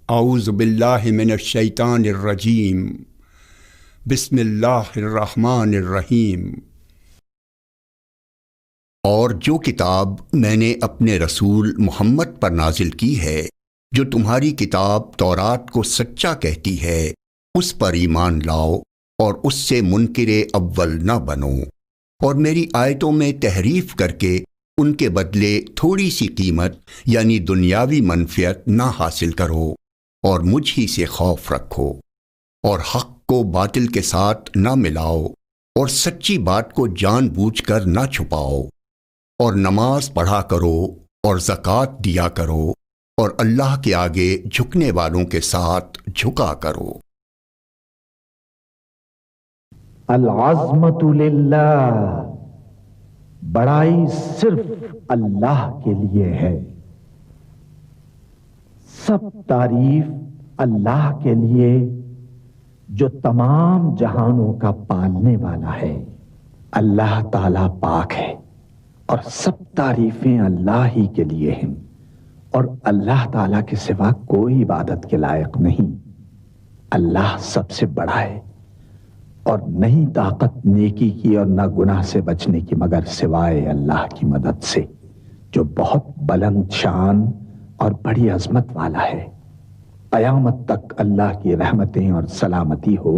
اعوذ باللہ من الشیطان الرجیم بسم اللہ الرحمن الرحیم۔ اور جو کتاب میں نے اپنے رسول محمد پر نازل کی ہے، جو تمہاری کتاب تورات کو سچا کہتی ہے، اس پر ایمان لاؤ اور اس سے منکر اول نہ بنو، اور میری آیتوں میں تحریف کر کے ان کے بدلے تھوڑی سی قیمت یعنی دنیاوی منفعت نہ حاصل کرو، اور مجھ ہی سے خوف رکھو، اور حق کو باطل کے ساتھ نہ ملاؤ، اور سچی بات کو جان بوجھ کر نہ چھپاؤ، اور نماز پڑھا کرو اور زکوٰۃ دیا کرو، اور اللہ کے آگے جھکنے والوں کے ساتھ جھکا کرو۔ العظمۃ للہ، بڑائی صرف اللہ کے لیے ہے، سب تعریف اللہ کے لیے جو تمام جہانوں کا پالنے والا ہے۔ اللہ تعالی پاک ہے اور سب تعریفیں اللہ ہی کے لیے ہیں، اور اللہ تعالی کے سوا کوئی عبادت کے لائق نہیں۔ اللہ سب سے بڑا ہے، اور نہیں طاقت نیکی کی اور نہ گناہ سے بچنے کی مگر سوائے اللہ کی مدد سے، جو بہت بلند شان اور بڑی عظمت والا ہے۔ قیامت تک اللہ کی رحمتیں اور سلامتی ہو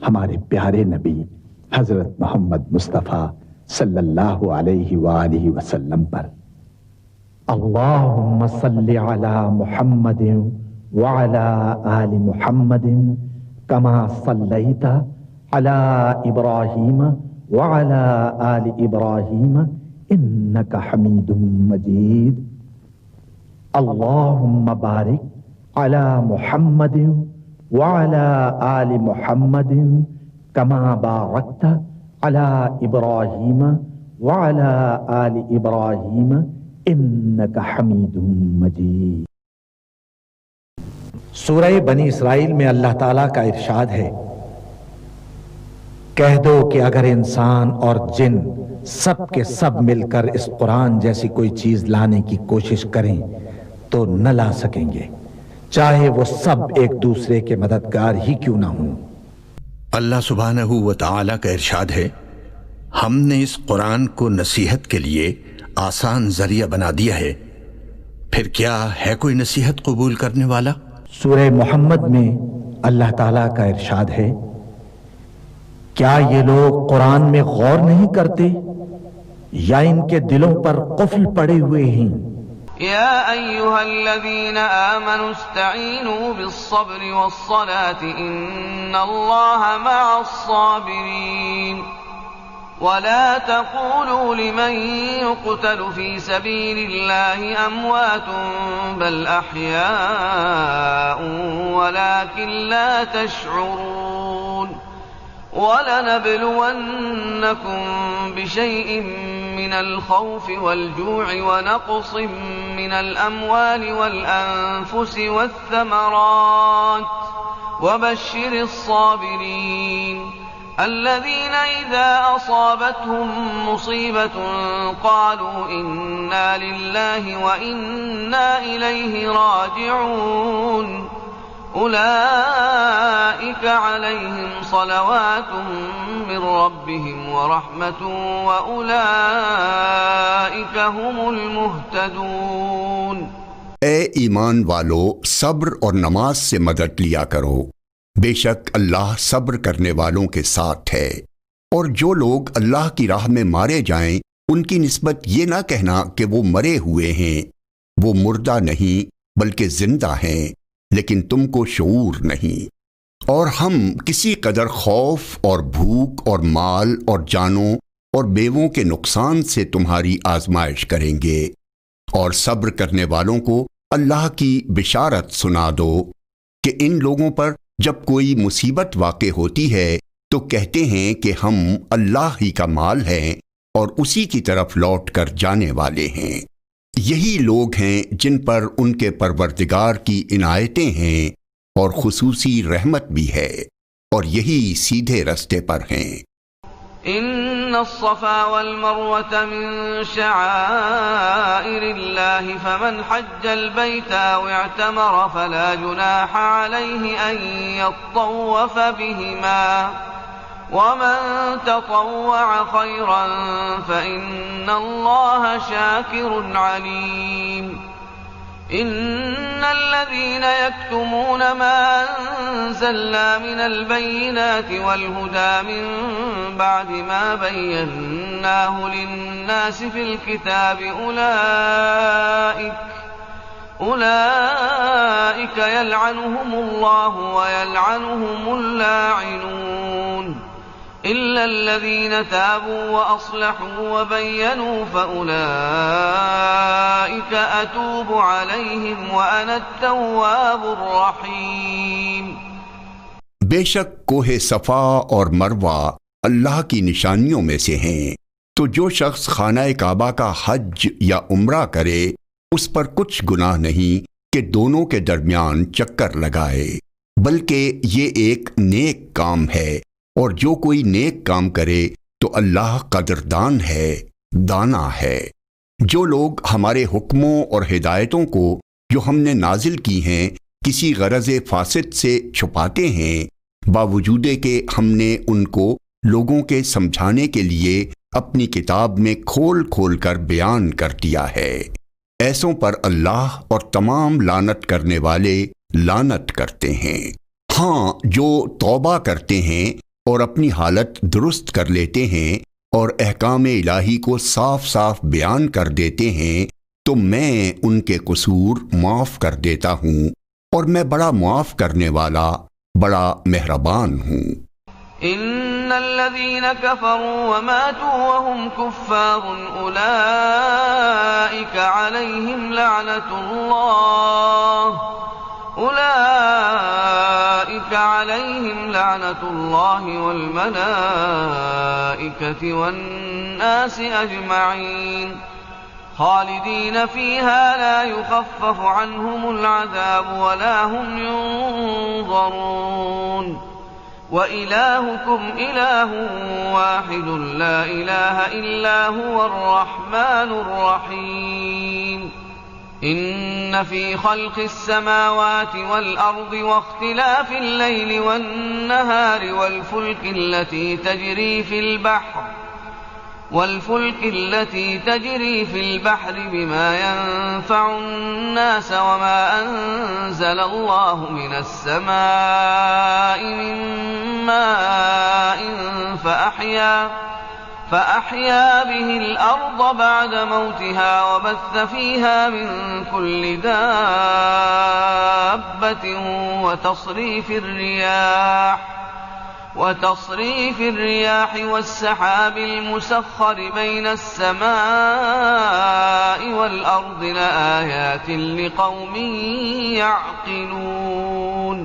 ہمارے پیارے نبی حضرت محمد مصطفیٰ صلی اللہ علیہ وآلہ وسلم پر۔ اللہم صلی علی محمد وعلی آل محمد کما صلیت علی ابراہیم وعلی آل ابراہیم انک حمید مجید۔ اللہم بارک علی محمد وعلی آل محمد کما بارکت علی ابراہیم وعلی آل ابراہیم انک حمید مجید۔ سورہ بنی اسرائیل میں اللہ تعالیٰ کا ارشاد ہے، کہہ دو کہ اگر انسان اور جن سب کے سب مل کر اس قرآن جیسی کوئی چیز لانے کی کوشش کریں تو نہ لا سکیں گے، چاہے وہ سب ایک دوسرے کے مددگار ہی کیوں نہ ہوں۔ اللہ سبحانہ و تعالیٰ کا ارشاد ہے، ہم نے اس قرآن کو نصیحت کے لیے آسان ذریعہ بنا دیا ہے، پھر کیا ہے کوئی نصیحت قبول کرنے والا؟ سورہ محمد میں اللہ تعالیٰ کا ارشاد ہے، کیا یہ لوگ قرآن میں غور نہیں کرتے یا ان کے دلوں پر قفل پڑے ہوئے ہیں؟ یا ایہا الذین آمنوا استعینوا بالصبر والصلاة ان اللہ مع الصابرین ولا تقولوا لمن يقتل في سبيل الله أموات بل أحياء ولكن لا تشعرون ولنبلونكم بشيء من الخوف والجوع ونقص من الأموال والأنفس والثمرات وبشر الصابرين الذين إذا أصابتهم مصيبة قالوا إنا لله وإنا إليه راجعون أولئك عليهم صلوات من ربهم ورحمة وأولئك هم المهتدون۔ اے ایمان والو، صبر اور نماز سے مدد لیا کرو، بے شک اللہ صبر کرنے والوں کے ساتھ ہے۔ اور جو لوگ اللہ کی راہ میں مارے جائیں ان کی نسبت یہ نہ کہنا کہ وہ مرے ہوئے ہیں، وہ مردہ نہیں بلکہ زندہ ہیں، لیکن تم کو شعور نہیں۔ اور ہم کسی قدر خوف اور بھوک اور مال اور جانوں اور بیووں کے نقصان سے تمہاری آزمائش کریں گے، اور صبر کرنے والوں کو اللہ کی بشارت سنا دو کہ ان لوگوں پر جب کوئی مصیبت واقع ہوتی ہے تو کہتے ہیں کہ ہم اللہ ہی کا مال ہیں اور اسی کی طرف لوٹ کر جانے والے ہیں۔ یہی لوگ ہیں جن پر ان کے پروردگار کی عنایتیں ہیں اور خصوصی رحمت بھی ہے، اور یہی سیدھے رستے پر ہیں۔ إن الصفا والمروة من شعائر الله فمن حج البيت أو اعتمر فلا جناح عليه أن يطوف بهما ومن تطوع خيرا فإن الله شاكر عليم إن الذين يكتمون ما أنزلنا من البينات والهدى من بعد ما بيناه للناس في الكتاب أولئك يلعنهم الله ويلعنهم اللاعنون إلا الذين تابوا وأصلحوا وبينوا فأولئك أتوب عليهم وأنا التواب الرحيم۔ بے شک کوہ صفا اور مروہ اللہ کی نشانیوں میں سے ہیں، تو جو شخص خانہ کعبہ کا حج یا عمرہ کرے اس پر کچھ گناہ نہیں کہ دونوں کے درمیان چکر لگائے، بلکہ یہ ایک نیک کام ہے، اور جو کوئی نیک کام کرے تو اللہ قدردان ہے، دانا ہے۔ جو لوگ ہمارے حکموں اور ہدایتوں کو جو ہم نے نازل کی ہیں کسی غرض فاسد سے چھپاتے ہیں، باوجود کہ ہم نے ان کو لوگوں کے سمجھانے کے لیے اپنی کتاب میں کھول کھول کر بیان کر دیا ہے، ایسوں پر اللہ اور تمام لعنت کرنے والے لعنت کرتے ہیں۔ ہاں، جو توبہ کرتے ہیں اور اپنی حالت درست کر لیتے ہیں اور احکام الہی کو صاف صاف بیان کر دیتے ہیں تو میں ان کے قصور معاف کر دیتا ہوں، اور میں بڑا معاف کرنے والا، بڑا مہربان ہوں۔ ان الذين كفروا وماتوا وهم كفار اولئك عليهم لعنة الله والملائكة والناس أجمعين خالدين فيها لا يخفف عنهم العذاب ولا هم ينظرون وإلهكم إله واحد لا إله إلا هو الرحمن الرحيم إن في خلق السماوات والأرض واختلاف الليل والنهار والفلك التي تجري في البحر بما ينفع الناس وما أنزل الله من السماء من ماء فأحيا به الأرض بعد موتها وبث فيها من كل دابة وتصريف الرياح والسحاب المسخر بين السماء والأرض لآيات لقوم يعقلون۔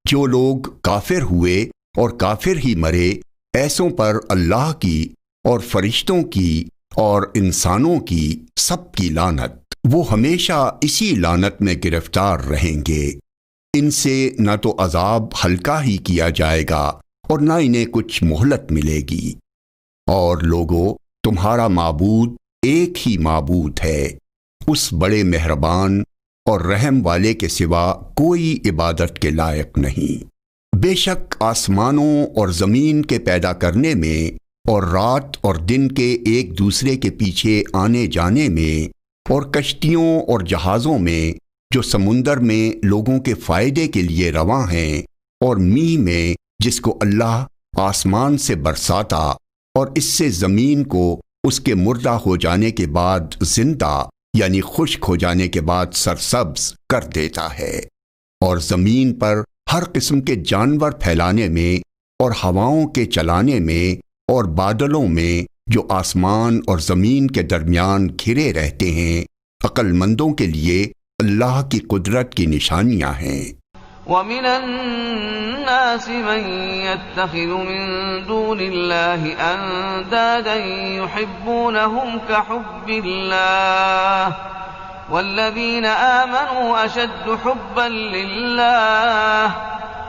جو لوگ کافر ہوئے اور کافر ہی مرے، ایسوں پر اللہ کی اور فرشتوں کی اور انسانوں کی سب کی لعنت، وہ ہمیشہ اسی لعنت میں گرفتار رہیں گے۔ ان سے نہ تو عذاب ہلکا ہی کیا جائے گا اور نہ انہیں کچھ مہلت ملے گی۔ اور لوگو، تمہارا معبود ایک ہی معبود ہے، اس بڑے مہربان اور رحم والے کے سوا کوئی عبادت کے لائق نہیں۔ بے شک آسمانوں اور زمین کے پیدا کرنے میں اور رات اور دن کے ایک دوسرے کے پیچھے آنے جانے میں اور کشتیوں اور جہازوں میں جو سمندر میں لوگوں کے فائدے کے لیے رواں ہیں، اور میہ میں جس کو اللہ آسمان سے برساتا اور اس سے زمین کو اس کے مردہ ہو جانے کے بعد زندہ یعنی خشک ہو جانے کے بعد سرسبز کر دیتا ہے، اور زمین پر ہر قسم کے جانور پھیلانے میں اور ہواؤں کے چلانے میں اور بادلوں میں جو آسمان اور زمین کے درمیان گھرے رہتے ہیں، عقل مندوں کے لیے اللہ کی قدرت کی نشانیاں ہیں۔ وَمِنَ النَّاسِ مَن يَتَّخِذُ مِن دُونِ اللَّهِ أَندَادًا يُحِبُّونَهُمْ كَحُبِّ اللَّهِ وَالَّذِينَ آمَنُوا أَشَدُّ حُبًّا لِلَّهِ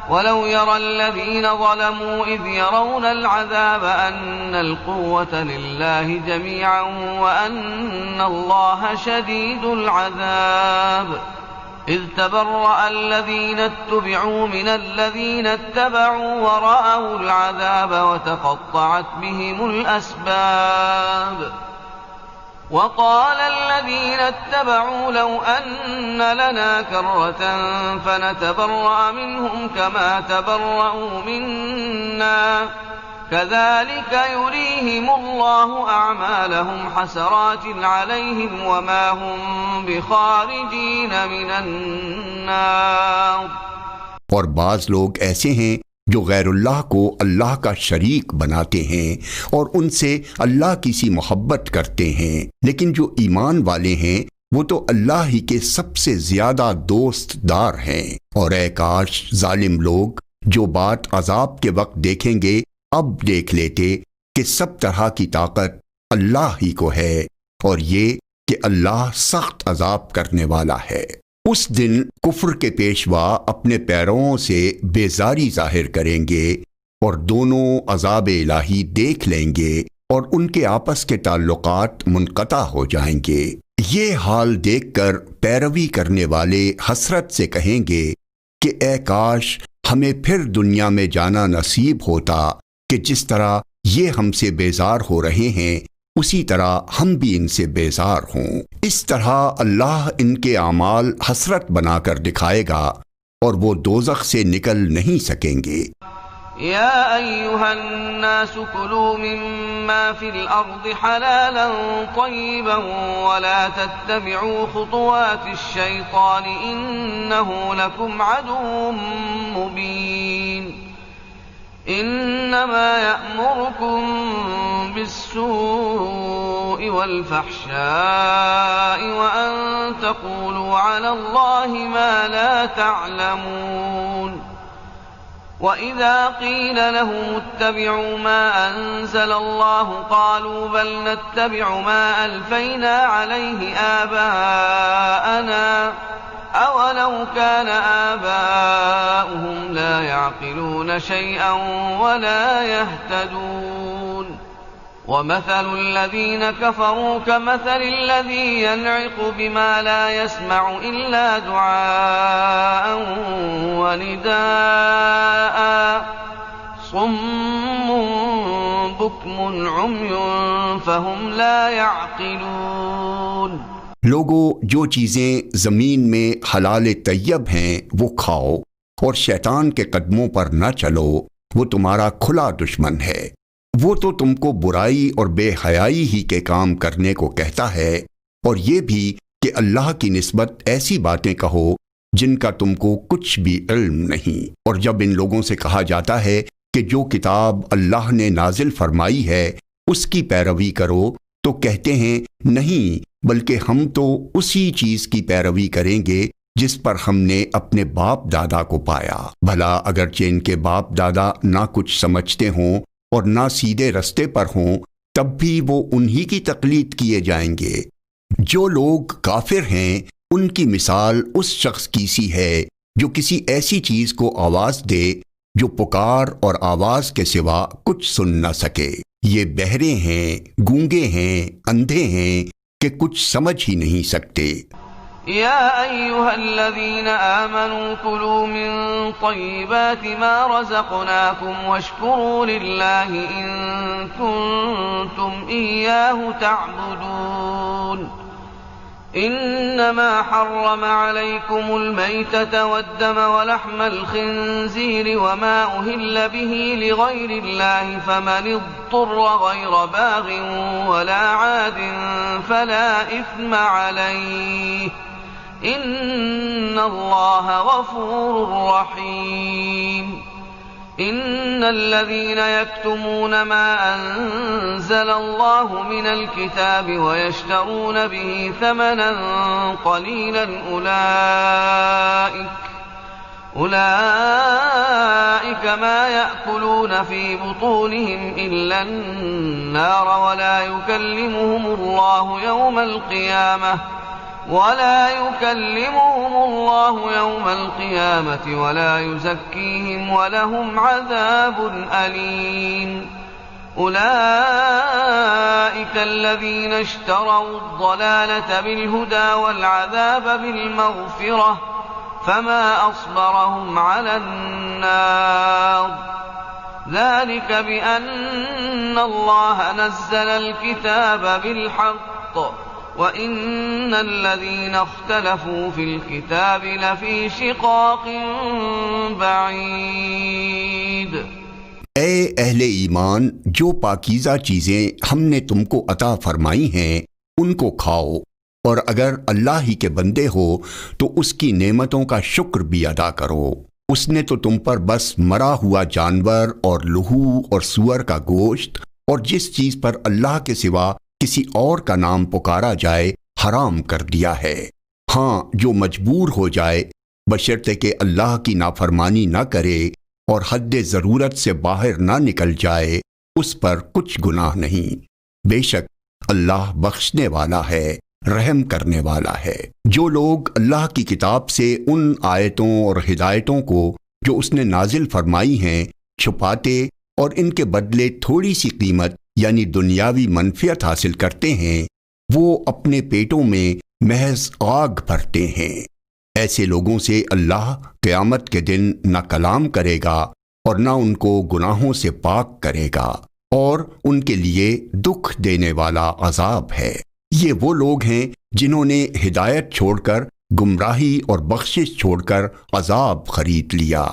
ولو يرى الذين ظلموا إذ يرون العذاب أن القوة لله جميعا وأن الله شديد العذاب إذ تبرأ الذين اتبعوا من الذين اتبعوا ورأوا العذاب وتقطعت بهم الأسباب وقال الذين اتبعوا لو أن لنا كرة فنتبرأ منهم كما تبرأوا منا كذلك يريهم الله أعمالهم حسرات عليهم وما هم بخارجين من النار. اور بعض لوگ ایسے ہیں جو غیر اللہ کو اللہ کا شریک بناتے ہیں اور ان سے اللہ کی سی محبت کرتے ہیں، لیکن جو ایمان والے ہیں وہ تو اللہ ہی کے سب سے زیادہ دوست دار ہیں. اور اے کاش ظالم لوگ جو بات عذاب کے وقت دیکھیں گے اب دیکھ لیتے کہ سب طرح کی طاقت اللہ ہی کو ہے اور یہ کہ اللہ سخت عذاب کرنے والا ہے. اس دن کفر کے پیشوا اپنے پیرووں سے بیزاری ظاہر کریں گے اور دونوں عذاب الہی دیکھ لیں گے اور ان کے آپس کے تعلقات منقطع ہو جائیں گے. یہ حال دیکھ کر پیروی کرنے والے حسرت سے کہیں گے کہ اے کاش ہمیں پھر دنیا میں جانا نصیب ہوتا کہ جس طرح یہ ہم سے بیزار ہو رہے ہیں اسی طرح ہم بھی ان سے بیزار ہوں. اس طرح اللہ ان کے اعمال حسرت بنا کر دکھائے گا اور وہ دوزخ سے نکل نہیں سکیں گے. يا أيها الناس كلوا مما في الأرض حلالا طيبا ولا تتبعوا خطوات الشيطان إنه لكم عدو مبين. إنما يأمركم بالسوء والفحشاء وأن تقولوا على الله ما لا تعلمون. وَإِذَا قِيلَ لَهُمُ اتَّبِعُوا مَا أَنزَلَ اللَّهُ قَالُوا بَلْ نَتَّبِعُ مَا أَلْفَيْنَا عَلَيْهِ آبَاءَنَا أَوَلَوْ كَانَ آبَاؤُهُمْ لَا يَعْقِلُونَ شَيْئًا وَلَا يَهْتَدُونَ. وَمَثَلُ الَّذِينَ كَفَرُوا كَمَثَلِ الَّذِي يَنْعِقُ بِمَا لَا يَسْمَعُ إِلَّا دُعَاءً وَنِدَاءً صُمٌّ بُكْمٌ عُمْيٌ فَهُمْ لَا يَعْقِلُونَ. لوگو جو چیزیں زمین میں حلال طیب ہیں وہ کھاؤ اور شیطان کے قدموں پر نہ چلو، وہ تمہارا کھلا دشمن ہے. وہ تو تم کو برائی اور بے حیائی ہی کے کام کرنے کو کہتا ہے اور یہ بھی کہ اللہ کی نسبت ایسی باتیں کہو جن کا تم کو کچھ بھی علم نہیں. اور جب ان لوگوں سے کہا جاتا ہے کہ جو کتاب اللہ نے نازل فرمائی ہے اس کی پیروی کرو تو کہتے ہیں نہیں، بلکہ ہم تو اسی چیز کی پیروی کریں گے جس پر ہم نے اپنے باپ دادا کو پایا. بھلا اگرچہ ان کے باپ دادا نہ کچھ سمجھتے ہوں اور نہ سیدھے رستے پر ہوں تب بھی وہ انہی کی تقلید کیے جائیں گے. جو لوگ کافر ہیں ان کی مثال اس شخص کی سی ہے جو کسی ایسی چیز کو آواز دے جو پکار اور آواز کے سوا کچھ سن نہ سکے. یہ بہرے ہیں، گونگے ہیں، اندھے ہیں کہ کچھ سمجھ ہی نہیں سکتے. يا أيها الذين آمنوا كلوا من طيبات ما رزقناكم واشكروا لله إن كنتم إياه تعبدون. إنما حرم عليكم الميتة والدم ولحم الخنزير وما أهل به لغير الله فمن اضطر غير باغ ولا عاد فلا إثم عليه إن الله غفور رحيم. إن الذين يكتمون ما أنزل الله من الكتاب ويشترون به ثمنا قليلا أولئك ما يأكلون في بطونهم إلا النار ولا يكلمهم الله يوم القيامة ولا يكلمهم الله يوم القيامة ولا يزكيهم ولهم عذاب أليم أولئك الذين اشتروا الضلالة بالهدى والعذاب بالمغفرة فما أصبرهم على النار ذلك بأن الله نزل الكتاب بالحق وَإِنَّ الَّذِينَ اخْتَلَفُوا فِي الْكِتَابِ لَفِي شِقَاقٍ بَعِيدٍ۔ اے اہل ایمان، جو پاکیزہ چیزیں ہم نے تم کو عطا فرمائی ہیں ان کو کھاؤ، اور اگر اللہ ہی کے بندے ہو تو اس کی نعمتوں کا شکر بھی ادا کرو۔ اس نے تو تم پر بس مرا ہوا جانور اور لہو اور سور کا گوشت اور جس چیز پر اللہ کے سوا کسی اور کا نام پکارا جائے حرام کر دیا ہے۔ ہاں، جو مجبور ہو جائے بشرطے کہ اللہ کی نافرمانی نہ کرے اور حد ضرورت سے باہر نہ نکل جائے، اس پر کچھ گناہ نہیں۔ بے شک اللہ بخشنے والا ہے، رحم کرنے والا ہے۔ جو لوگ اللہ کی کتاب سے ان آیتوں اور ہدایتوں کو جو اس نے نازل فرمائی ہیں چھپاتے اور ان کے بدلے تھوڑی سی قیمت یعنی دنیاوی منفعت حاصل کرتے ہیں، وہ اپنے پیٹوں میں محض آگ بھرتے ہیں۔ ایسے لوگوں سے اللہ قیامت کے دن نہ کلام کرے گا اور نہ ان کو گناہوں سے پاک کرے گا، اور ان کے لیے دکھ دینے والا عذاب ہے۔ یہ وہ لوگ ہیں جنہوں نے ہدایت چھوڑ کر گمراہی اور بخشش چھوڑ کر عذاب خرید لیا۔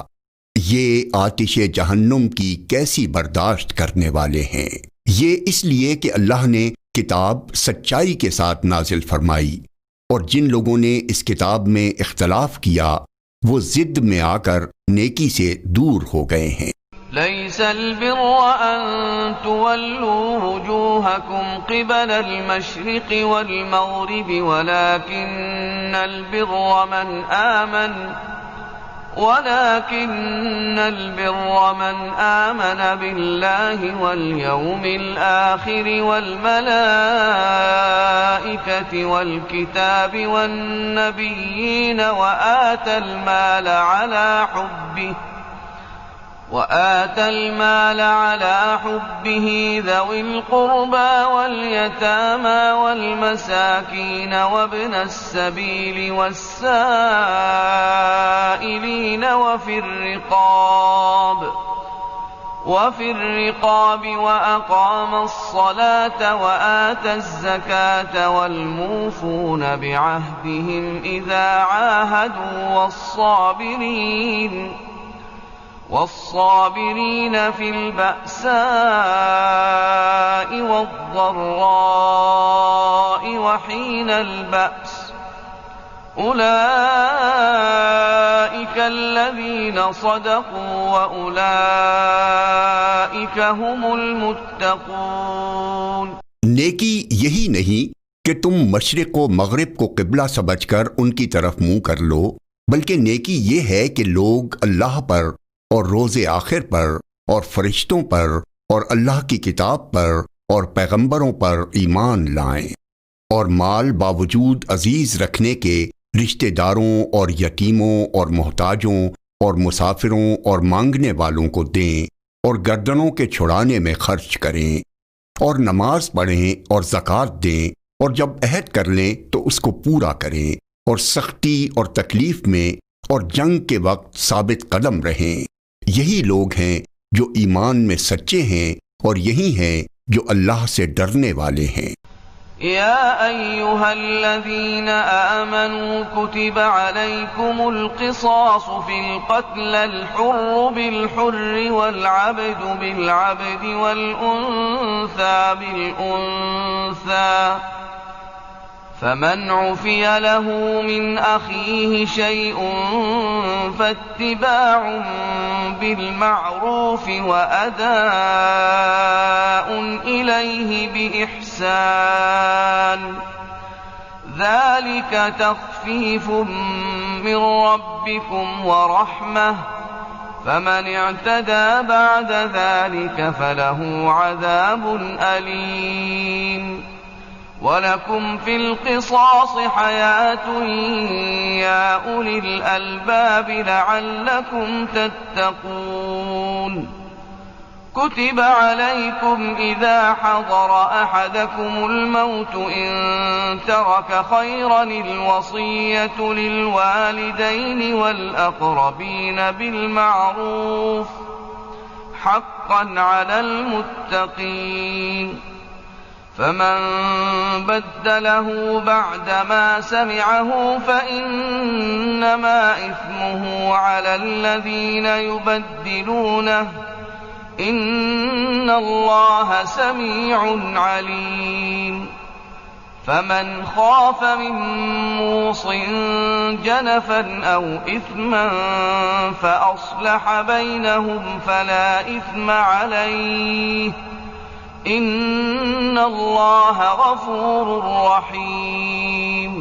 یہ آتش جہنم کی کیسی برداشت کرنے والے ہیں۔ یہ اس لیے کہ اللہ نے کتاب سچائی کے ساتھ نازل فرمائی، اور جن لوگوں نے اس کتاب میں اختلاف کیا وہ ضد میں آ کر نیکی سے دور ہو گئے ہیں۔ ليس البر أن تولوا وجوهكم قبل المشرق والمغرب ولكن البر من آمن بالله واليوم الآخر والملائكة والكتاب والنبيين وآتى المال على حبه ذوي القربى واليتامى والمساكين وابن السبيل والسائلين وفي الرقاب وأقام الصلاة وآتى الزكاة والموفون بعهدهم إذا عاهدوا والصابرين في البأساء والضراء وحين البأس أولئك الذين صدقوا وأولئك هم المتقون۔ نیکی یہی نہیں کہ تم مشرق و مغرب کو قبلہ سمجھ کر ان کی طرف منہ کر لو، بلکہ نیکی یہ ہے کہ لوگ اللہ پر اور روز آخر پر اور فرشتوں پر اور اللہ کی کتاب پر اور پیغمبروں پر ایمان لائیں، اور مال باوجود عزیز رکھنے کے رشتہ داروں اور یتیموں اور محتاجوں اور مسافروں اور مانگنے والوں کو دیں، اور گردنوں کے چھڑانے میں خرچ کریں، اور نماز پڑھیں اور زکوٰۃ دیں، اور جب عہد کر لیں تو اس کو پورا کریں، اور سختی اور تکلیف میں اور جنگ کے وقت ثابت قدم رہیں۔ یہی لوگ ہیں جو ایمان میں سچے ہیں، اور یہی ہیں جو اللہ سے ڈرنے والے ہیں۔ یا ایہا الذین آمنوا کتب علیکم القصاص فی القتل الحر بالحر والعبد بالعبد والانثى بالانثى فمن عفي له من أخيه شيء فاتباع بالمعروف وأداء إليه بإحسان ذلك تخفيف من ربكم ورحمة فمن اعتدى بعد ذلك فله عذاب أليم وَلَكُمْ فِي الْقِصَاصِ حَيَاةٌ يَا أُولِي الْأَلْبَابِ لَعَلَّكُمْ تَتَّقُونَ كُتِبَ عَلَيْكُمْ إِذَا حَضَرَ أَحَدَكُمُ الْمَوْتُ إِن تَرَكَ خَيْرًا الْوَصِيَّةُ لِلْوَالِدَيْنِ وَالْأَقْرَبِينَ بِالْمَعْرُوفِ حَقًّا عَلَى الْمُتَّقِينَ فمن بدله بعدما سمعه فإنما إثمه على الذين يبدلونه إن الله سميع عليم فمن خاف من موص جنفا أو إثما فأصلح بينهم فلا إثم عليه ان اللہ غفور رحیم۔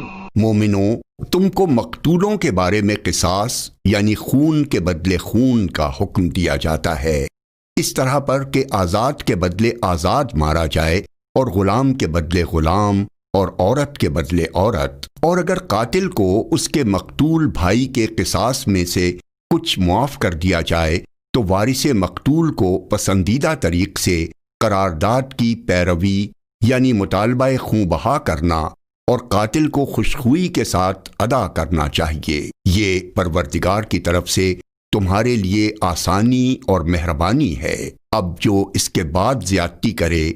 مومنوں، تم کو مقتولوں کے بارے میں قصاص یعنی خون کے بدلے خون کا حکم دیا جاتا ہے، اس طرح پر کہ آزاد کے بدلے آزاد مارا جائے اور غلام کے بدلے غلام اور عورت کے بدلے عورت، اور اگر قاتل کو اس کے مقتول بھائی کے قصاص میں سے کچھ معاف کر دیا جائے تو وارث مقتول کو پسندیدہ طریق سے قرارداد کی پیروی یعنی مطالبہ خوں بہا کرنا اور قاتل کو خوشخوئی کے ساتھ ادا کرنا چاہیے۔ یہ پروردگار کی طرف سے تمہارے لیے آسانی اور مہربانی ہے۔ اب جو اس کے بعد زیادتی کرے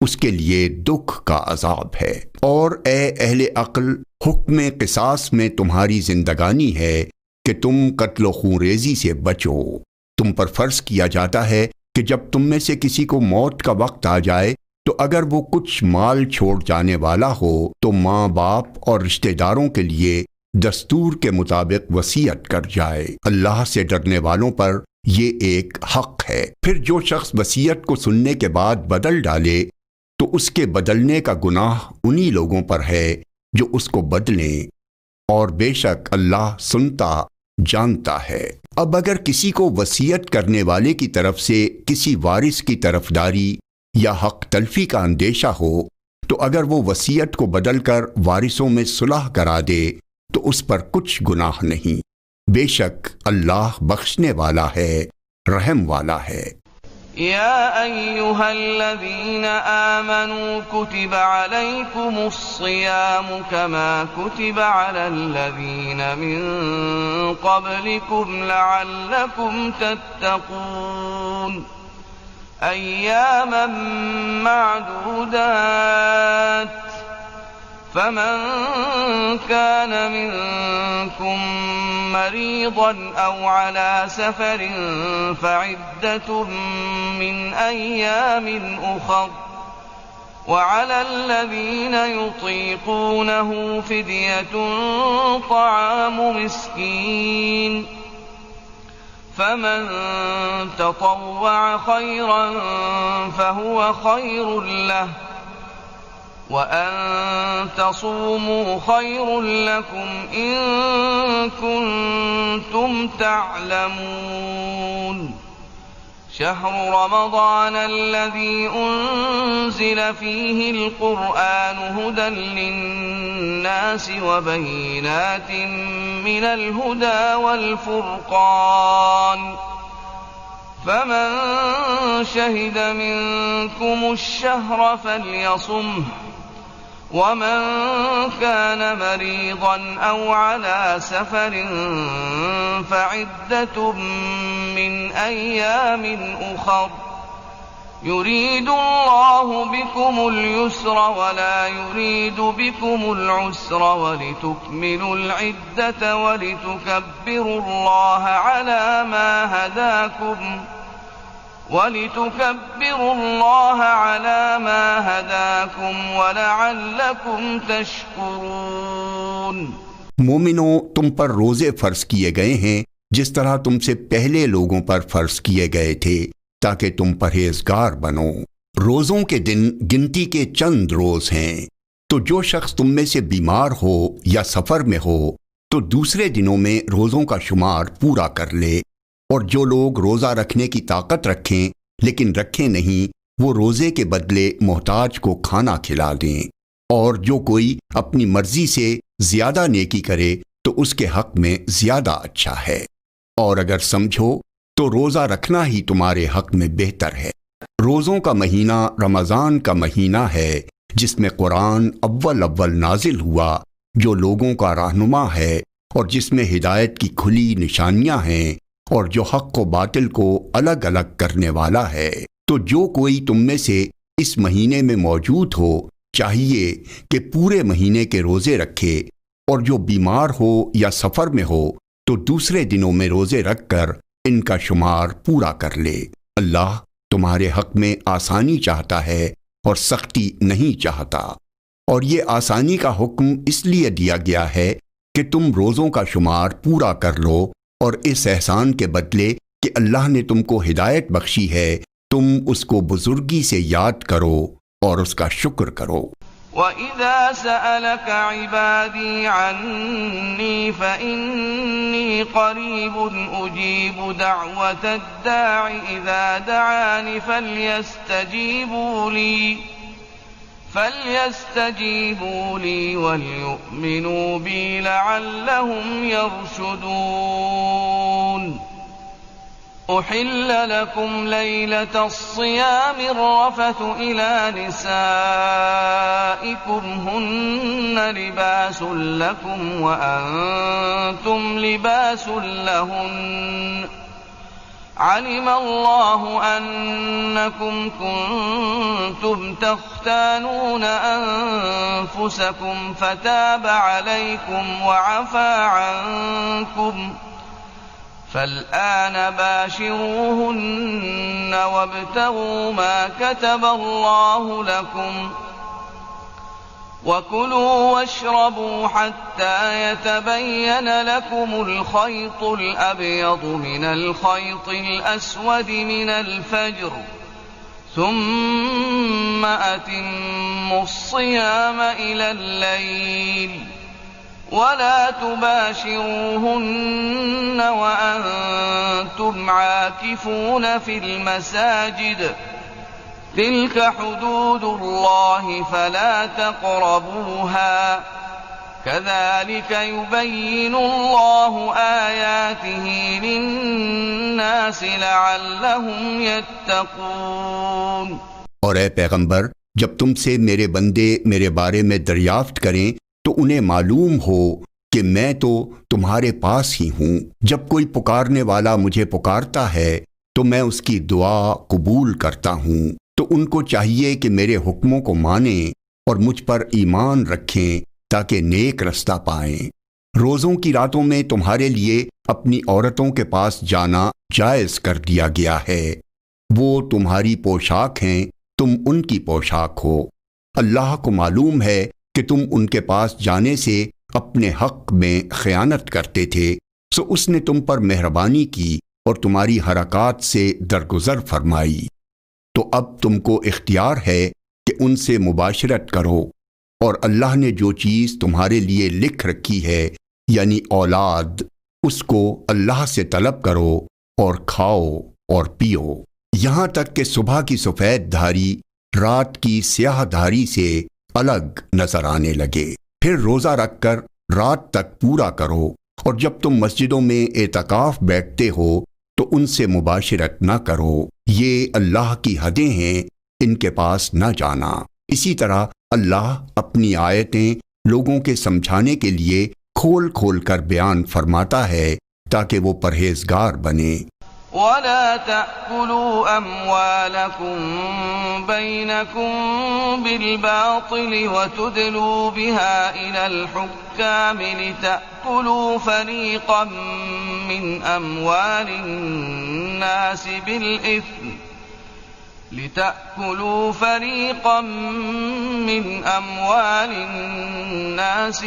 اس کے لیے دکھ کا عذاب ہے۔ اور اے اہل عقل، حکم قصاص میں تمہاری زندگانی ہے کہ تم قتل و خون ریزی سے بچو۔ تم پر فرض کیا جاتا ہے کہ جب تم میں سے کسی کو موت کا وقت آ جائے تو اگر وہ کچھ مال چھوڑ جانے والا ہو تو ماں باپ اور رشتہ داروں کے لیے دستور کے مطابق وصیت کر جائے۔ اللہ سے ڈرنے والوں پر یہ ایک حق ہے۔ پھر جو شخص وصیت کو سننے کے بعد بدل ڈالے تو اس کے بدلنے کا گناہ انہی لوگوں پر ہے جو اس کو بدلیں، اور بے شک اللہ سنتا جانتا ہے۔ اب اگر کسی کو وصیت کرنے والے کی طرف سے کسی وارث کی طرفداری یا حق تلفی کا اندیشہ ہو تو اگر وہ وصیت کو بدل کر وارثوں میں صلح کرا دے تو اس پر کچھ گناہ نہیں، بے شک اللہ بخشنے والا ہے، رحم والا ہے۔ يا أيها الذين آمنوا كتب عليكم الصيام كما كتب على الذين من قبلكم لعلكم تتقون أياما معدودات فمن كان منكم مريضا أو على سفر فعدة من أيام أخر وعلى الذين يطيقونه فدية طعام مسكين فمن تطوع خيرا فهو خير له وَأَن تَصُومُوا خَيْرٌ لَكُمْ إِن كُنتُمْ تَعْلَمُونَ شَهْرُ رَمَضَانَ الَّذِي أُنزِلَ فِيهِ الْقُرْآنُ هُدًى لِّلنَّاسِ وَبَيِّنَاتٍ مِّنَ الْهُدَى وَالْفُرْقَانِ فَمَن شَهِدَ مِنكُمُ الشَّهْرَ فَلْيَصُمْهُ وَمَن كَانَ مَرِيضًا أَوْ عَلَى سَفَرٍ فَعِدَّةٌ مِّنْ أَيَّامٍ أُخَرَ يُرِيدُ اللَّهُ بِكُمُ الْيُسْرَ وَلَا يُرِيدُ بِكُمُ الْعُسْرَ وَلِتُكْمِلُوا الْعِدَّةَ وَلِتُكَبِّرُوا اللَّهَ عَلَى مَا هَدَاكُمْ وَلَعَلَّكُمْ تَشْكُرُونَ۔ مومنوں، تم پر روزے فرض کیے گئے ہیں جس طرح تم سے پہلے لوگوں پر فرض کیے گئے تھے تاکہ تم پرہیزگار بنو۔ روزوں کے دن گنتی کے چند روز ہیں، تو جو شخص تم میں سے بیمار ہو یا سفر میں ہو تو دوسرے دنوں میں روزوں کا شمار پورا کر لے، اور جو لوگ روزہ رکھنے کی طاقت رکھیں لیکن رکھیں نہیں وہ روزے کے بدلے محتاج کو کھانا کھلا دیں۔ اور جو کوئی اپنی مرضی سے زیادہ نیکی کرے تو اس کے حق میں زیادہ اچھا ہے، اور اگر سمجھو تو روزہ رکھنا ہی تمہارے حق میں بہتر ہے۔ روزوں کا مہینہ رمضان کا مہینہ ہے جس میں قرآن اول نازل ہوا، جو لوگوں کا رہنما ہے اور جس میں ہدایت کی کھلی نشانیاں ہیں، اور جو حق و باطل کو الگ الگ کرنے والا ہے۔ تو جو کوئی تم میں سے اس مہینے میں موجود ہو چاہیے کہ پورے مہینے کے روزے رکھے، اور جو بیمار ہو یا سفر میں ہو تو دوسرے دنوں میں روزے رکھ کر ان کا شمار پورا کر لے۔ اللہ تمہارے حق میں آسانی چاہتا ہے اور سختی نہیں چاہتا، اور یہ آسانی کا حکم اس لیے دیا گیا ہے کہ تم روزوں کا شمار پورا کر لو، اور اس احسان کے بدلے کہ اللہ نے تم کو ہدایت بخشی ہے تم اس کو بزرگی سے یاد کرو اور اس کا شکر کرو۔ وَإِذَا سَأَلَكَ عِبَادِي عَنِّي فَإِنِّي قَرِيبٌ أُجِيبُ دَعْوَةَ الدَّاعِ إِذَا دَعَانِ فَلْيَسْتَجِيبُوا لِي وَلْيُؤْمِنُوا بِي لَعَلَّهُمْ يَرْشُدُونَ أُحِلَّ لَكُمْ لَيْلَةَ الصِّيَامِ الرَّفَثُ إِلَى نِسَائِكُمْ هُنَّ لِبَاسٌ لَكُمْ وَأَنْتُمْ لِبَاسٌ لَهُنَّ عَلِمَ اللَّهُ أَنَّكُمْ كُنْتُمْ تَخْتَانُونَ أَنفُسَكُمْ فَتَابَ عَلَيْكُمْ وَعَفَا عَنْكُمْ فَالْآنَ بَاشِرُوهُنَّ وَابْتَغُوا مَا كَتَبَ اللَّهُ لَكُمْ وَكُلُوا وَاشْرَبُوا حَتَّى يَتَبَيَّنَ لَكُمُ الْخَيْطُ الْأَبْيَضُ مِنَ الْخَيْطِ الْأَسْوَدِ مِنَ الْفَجْرِ ثُمَّ أَتِمُّوا الصِّيَامَ إِلَى اللَّيْلِ وَلَا تُبَاشِرُوهُنَّ وَأَنْتُمْ عَاكِفُونَ فِي الْمَسَاجِدِ تِلْكَ حُدُودُ اللَّهِ فَلَا تَقْرَبُوهَا كَذَلِكَ يُبَيِّنُ اللَّهُ آيَاتِهِ لِلنَّاسِ لَعَلَّهُمْ يَتَّقُونَ۔ اور اے پیغمبر، جب تم سے میرے بندے میرے بارے میں دریافت کریں تو انہیں معلوم ہو کہ میں تو تمہارے پاس ہی ہوں۔ جب کوئی پکارنے والا مجھے پکارتا ہے تو میں اس کی دعا قبول کرتا ہوں۔ تو ان کو چاہیے کہ میرے حکموں کو مانیں اور مجھ پر ایمان رکھیں تاکہ نیک رستہ پائیں۔ روزوں کی راتوں میں تمہارے لیے اپنی عورتوں کے پاس جانا جائز کر دیا گیا ہے۔ وہ تمہاری پوشاک ہیں، تم ان کی پوشاک ہو۔ اللہ کو معلوم ہے کہ تم ان کے پاس جانے سے اپنے حق میں خیانت کرتے تھے، سو اس نے تم پر مہربانی کی اور تمہاری حرکات سے درگزر فرمائی۔ تو اب تم کو اختیار ہے کہ ان سے مباشرت کرو، اور اللہ نے جو چیز تمہارے لیے لکھ رکھی ہے یعنی اولاد، اس کو اللہ سے طلب کرو اور کھاؤ اور پیو، یہاں تک کہ صبح کی سفید دھاری رات کی سیاہ دھاری سے الگ نظر آنے لگے۔ پھر روزہ رکھ کر رات تک پورا کرو، اور جب تم مسجدوں میں اعتکاف بیٹھتے ہو تو ان سے مباشرت نہ کرو، یہ اللہ کی حدیں ہیں، ان کے پاس نہ جانا۔ اسی طرح اللہ اپنی آیتیں لوگوں کے سمجھانے کے لیے کھول کھول کر بیان فرماتا ہے تاکہ وہ پرہیزگار بنے۔ وَلَا تَأْكُلُوا أَمْوَالَكُمْ بَيْنَكُمْ بِالْبَاطِلِ وَتُدْلُوا بِهَا إِلَى الْحُكَّامِ لِتَأْكُلُوا فَرِيقًا مِّنْ أَمْوَالِ النَّاسِ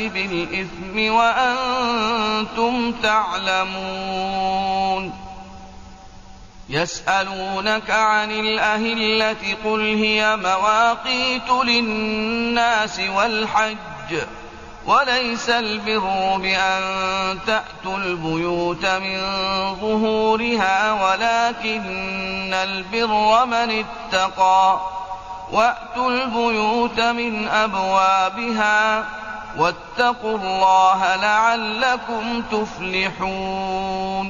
بِالْإِثْمِ وَأَنْتُمْ تَعْلَمُونَ۔ يسألونك عن الأهلة قل هي مواقيت للناس والحج وليس البر بأن تأتوا البيوت من ظهورها ولكن البر من اتقى وَأْتُوا الْبُيُوتَ مِنْ أَبْوَابِهَا وَاتَّقُوا اللَّهَ لَعَلَّكُمْ تُفْلِحُونَ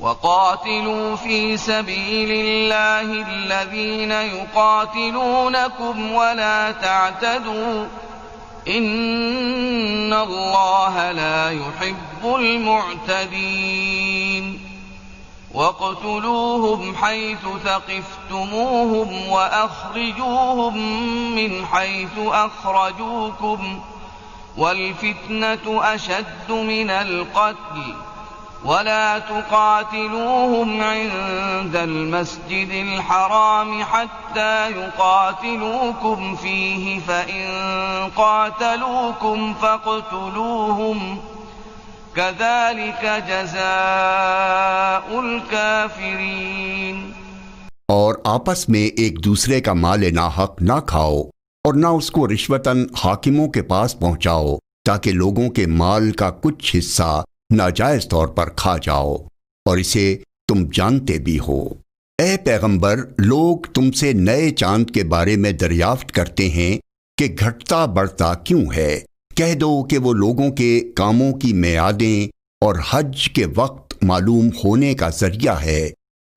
وَقَاتِلُوا فِي سَبِيلِ اللَّهِ الَّذِينَ يُقَاتِلُونَكُمْ وَلَا تَعْتَدُوا إِنَّ اللَّهَ لَا يُحِبُّ الْمُعْتَدِينَ وَاقْتُلُوهُمْ حَيْثُ ثَقِفْتُمُوهُمْ وَأَخْرِجُوهُمْ مِنْ حَيْثُ أَخْرَجُوكُمْ وَالْفِتْنَةُ أَشَدُّ مِنَ الْقَتْلِ وَلَا تُقَاتِلُوهُمْ عِندَ الْمَسْجِدِ الْحَرَامِ حَتَّى يُقَاتِلُوكُمْ فِيهِ فَإِن قَاتَلُوكُمْ فَاقْتُلُوهُمْ كَذَلِكَ جَزَاءُ الْكَافِرِينَ۔ اور آپس میں ایک دوسرے کا مال ناحق نہ کھاؤ اور نہ اس کو رشوتاً حاکموں کے پاس پہنچاؤ تاکہ لوگوں کے مال کا کچھ حصہ ناجائز طور پر کھا جاؤ، اور اسے تم جانتے بھی ہو۔ اے پیغمبر، لوگ تم سے نئے چاند کے بارے میں دریافت کرتے ہیں کہ گھٹتا بڑھتا کیوں ہے۔ کہہ دو کہ وہ لوگوں کے کاموں کی میعادیں اور حج کے وقت معلوم ہونے کا ذریعہ ہے،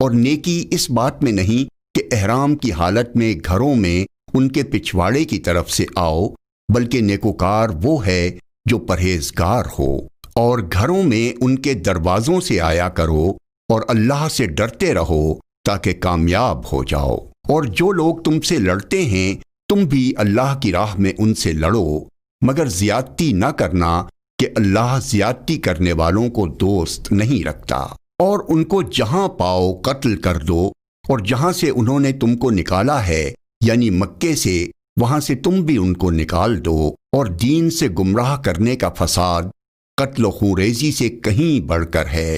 اور نیکی اس بات میں نہیں کہ احرام کی حالت میں گھروں میں ان کے پچھواڑے کی طرف سے آؤ، بلکہ نیکوکار وہ ہے جو پرہیزگار ہو، اور گھروں میں ان کے دروازوں سے آیا کرو اور اللہ سے ڈرتے رہو تاکہ کامیاب ہو جاؤ۔ اور جو لوگ تم سے لڑتے ہیں تم بھی اللہ کی راہ میں ان سے لڑو، مگر زیادتی نہ کرنا کہ اللہ زیادتی کرنے والوں کو دوست نہیں رکھتا۔ اور ان کو جہاں پاؤ قتل کر دو، اور جہاں سے انہوں نے تم کو نکالا ہے یعنی مکے سے، وہاں سے تم بھی ان کو نکال دو۔ اور دین سے گمراہ کرنے کا فساد قتل و خونریزی سے کہیں بڑھ کر ہے۔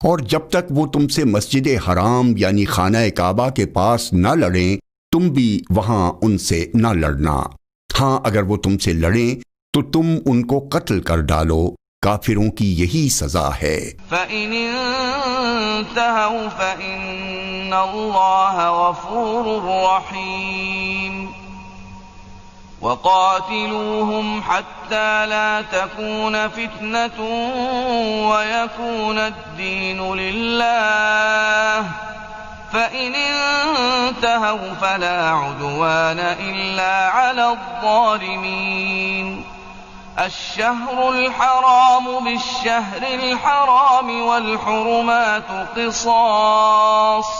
اور جب تک وہ تم سے مسجد حرام یعنی خانہ کعبہ کے پاس نہ لڑیں تم بھی وہاں ان سے نہ لڑنا۔ ہاں اگر وہ تم سے لڑیں تو تم ان کو قتل کر ڈالو، کافروں کی یہی سزا ہے۔ فَإِنِ انتهوا فَإِنَّ اللَّهَ غَفُورٌ رَّحِيمٌ وَقَاتِلُوهُمْ حَتَّى لَا تَكُونَ فِتْنَةٌ وَيَكُونَ الدِّينُ لِلَّهِ فَإِنِ انتهوا فَلَا عُدْوَانَ إِلَّا عَلَى الظَّالِمِينَ الشَّهْرُ الْحَرَامُ بِالشَّهْرِ الْحَرَامِ وَالْحُرُمَاتُ قِصَاصٌ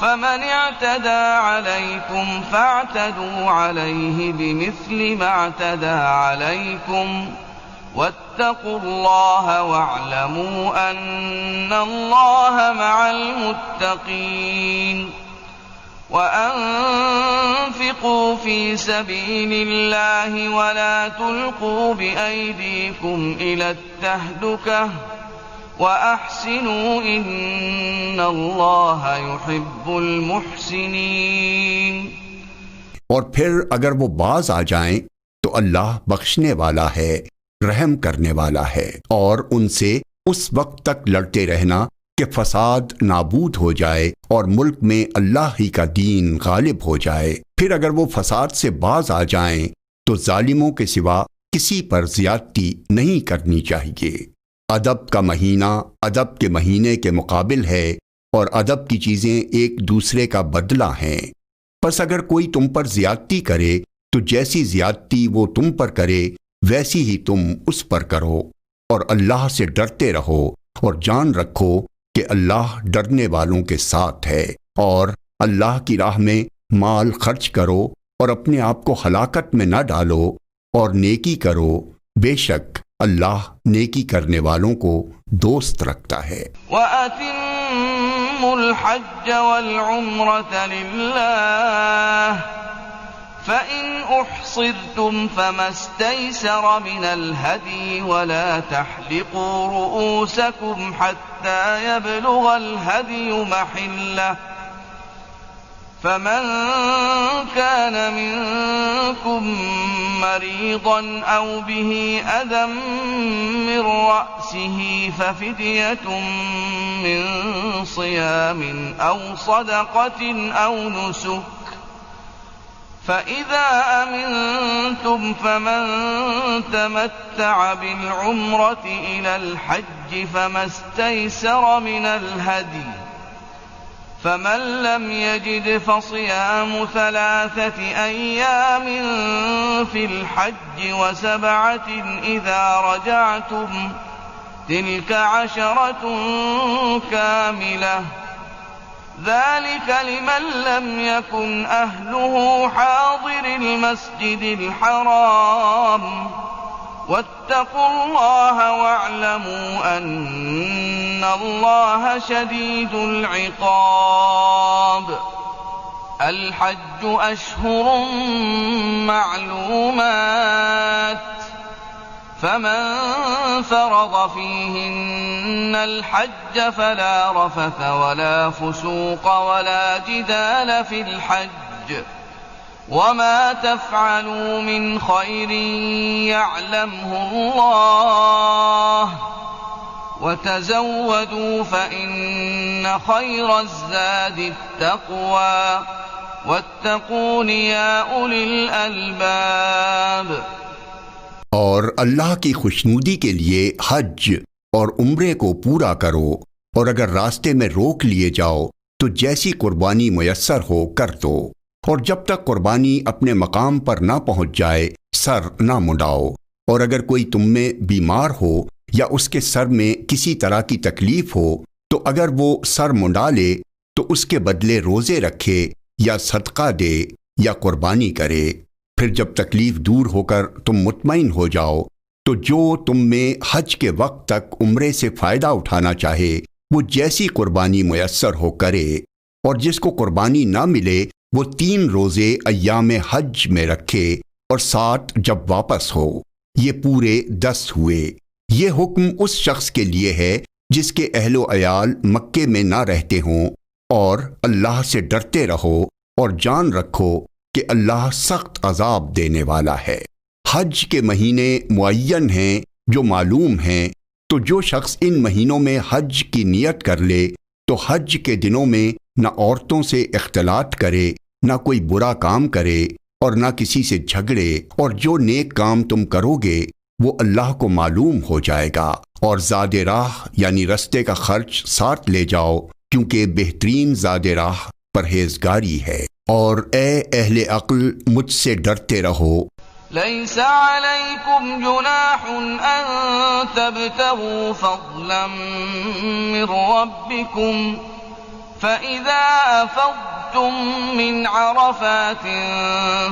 فَمَنِ اعْتَدَى عَلَيْكُمْ فَاعْتَدُوا عَلَيْهِ بِمِثْلِ مَا اعْتَدَى عَلَيْكُمْ وَاتَّقُوا اللَّهَ وَاعْلَمُوا أَنَّ اللَّهَ مَعَ الْمُتَّقِينَ وَأَنفِقُوا فِي سَبِيلِ اللَّهِ وَلَا تُلْقُوا بِأَيْدِيكُمْ إِلَى التَّهْلُكَةِ وَأَحْسِنُوا إِنَّ اللَّهَ يُحِبُّ الْمُحْسِنِينَ۔ اور پھر اگر وہ باز آ جائیں تو اللہ بخشنے والا ہے، رحم کرنے والا ہے، اور ان سے اس وقت تک لڑتے رہنا کہ فساد نابود ہو جائے اور ملک میں اللہ ہی کا دین غالب ہو جائے۔ پھر اگر وہ فساد سے باز آ جائیں تو ظالموں کے سوا کسی پر زیادتی نہیں کرنی چاہیے۔ ادب کا مہینہ ادب کے مہینے کے مقابل ہے، اور ادب کی چیزیں ایک دوسرے کا بدلہ ہیں۔ پس اگر کوئی تم پر زیادتی کرے تو جیسی زیادتی وہ تم پر کرے ویسی ہی تم اس پر کرو، اور اللہ سے ڈرتے رہو، اور جان رکھو کہ اللہ ڈرنے والوں کے ساتھ ہے۔ اور اللہ کی راہ میں مال خرچ کرو اور اپنے آپ کو ہلاکت میں نہ ڈالو، اور نیکی کرو، بے شک اللہ نیکی کرنے والوں کو دوست رکھتا ہے۔ وَأَتِمُّوا الْحَجَّ وَالْعُمْرَةَ لِلَّهِ فَإِنْ أُحْصِرْتُمْ فَمَا اسْتَيْسَرَ مِنَ الْهَدْيِ وَلَا تَحْلِقُوا رُؤُوسَكُمْ حَتَّى يَبْلُغَ الْهَدْيُ مَحِلَّهُ فَمَنْ كَانَ مِنْكُمْ مَرِيضًا أَوْ بِهِ أَذًى مِّن رَّأْسِهِ فَفِدْيَةٌ مِّن صِيَامٍ أَوْ صَدَقَةٍ أَوْ نُسُكٍ فإذا أمنتم فمن تمتع بالعمرة إلى الحج فما استيسر من الهدي فمن لم يجد فصيام 3 أيام في الحج و7 إذا رجعتم تلك 10 كاملة ذلك لمن لم يكن أهله حاضر المسجد الحرام واتقوا الله واعلموا أن الله شديد العقاب الحج أشهر معلومات فمن فرض فيهن الحج فلا رفث ولا فسوق ولا جدال في الحج وما تفعلوا من خير يعلمه الله وتزودوا فإن خير الزاد التقوى واتقون يا أولي الألباب اور اللہ کی خوشنودی کے لیے حج اور عمرے کو پورا کرو، اور اگر راستے میں روک لیے جاؤ تو جیسی قربانی میسر ہو کر دو، اور جب تک قربانی اپنے مقام پر نہ پہنچ جائے سر نہ منڈاؤ، اور اگر کوئی تم میں بیمار ہو یا اس کے سر میں کسی طرح کی تکلیف ہو تو اگر وہ سر منڈا لے تو اس کے بدلے روزے رکھے یا صدقہ دے یا قربانی کرے۔ پھر جب تکلیف دور ہو کر تم مطمئن ہو جاؤ تو جو تم میں حج کے وقت تک عمرے سے فائدہ اٹھانا چاہے وہ جیسی قربانی میسر ہو کرے، اور جس کو قربانی نہ ملے وہ 3 روزے ایام حج میں رکھے اور 7 جب واپس ہو، یہ پورے 10 ہوئے۔ یہ حکم اس شخص کے لیے ہے جس کے اہل و عیال مکے میں نہ رہتے ہوں، اور اللہ سے ڈرتے رہو اور جان رکھو کہ اللہ سخت عذاب دینے والا ہے۔ حج کے مہینے معین ہیں جو معلوم ہیں، تو جو شخص ان مہینوں میں حج کی نیت کر لے تو حج کے دنوں میں نہ عورتوں سے اختلاط کرے، نہ کوئی برا کام کرے اور نہ کسی سے جھگڑے، اور جو نیک کام تم کرو گے وہ اللہ کو معلوم ہو جائے گا، اور زاد راہ یعنی رستے کا خرچ ساتھ لے جاؤ کیونکہ بہترین زاد راہ پرہیزگاری ہے۔ اور اے اہل عقل مجھ سے ڈرتے رہو۔ ليس عليكم جناح أن تبتغوا فضلا من ربكم فإذا أفضتم من عرفات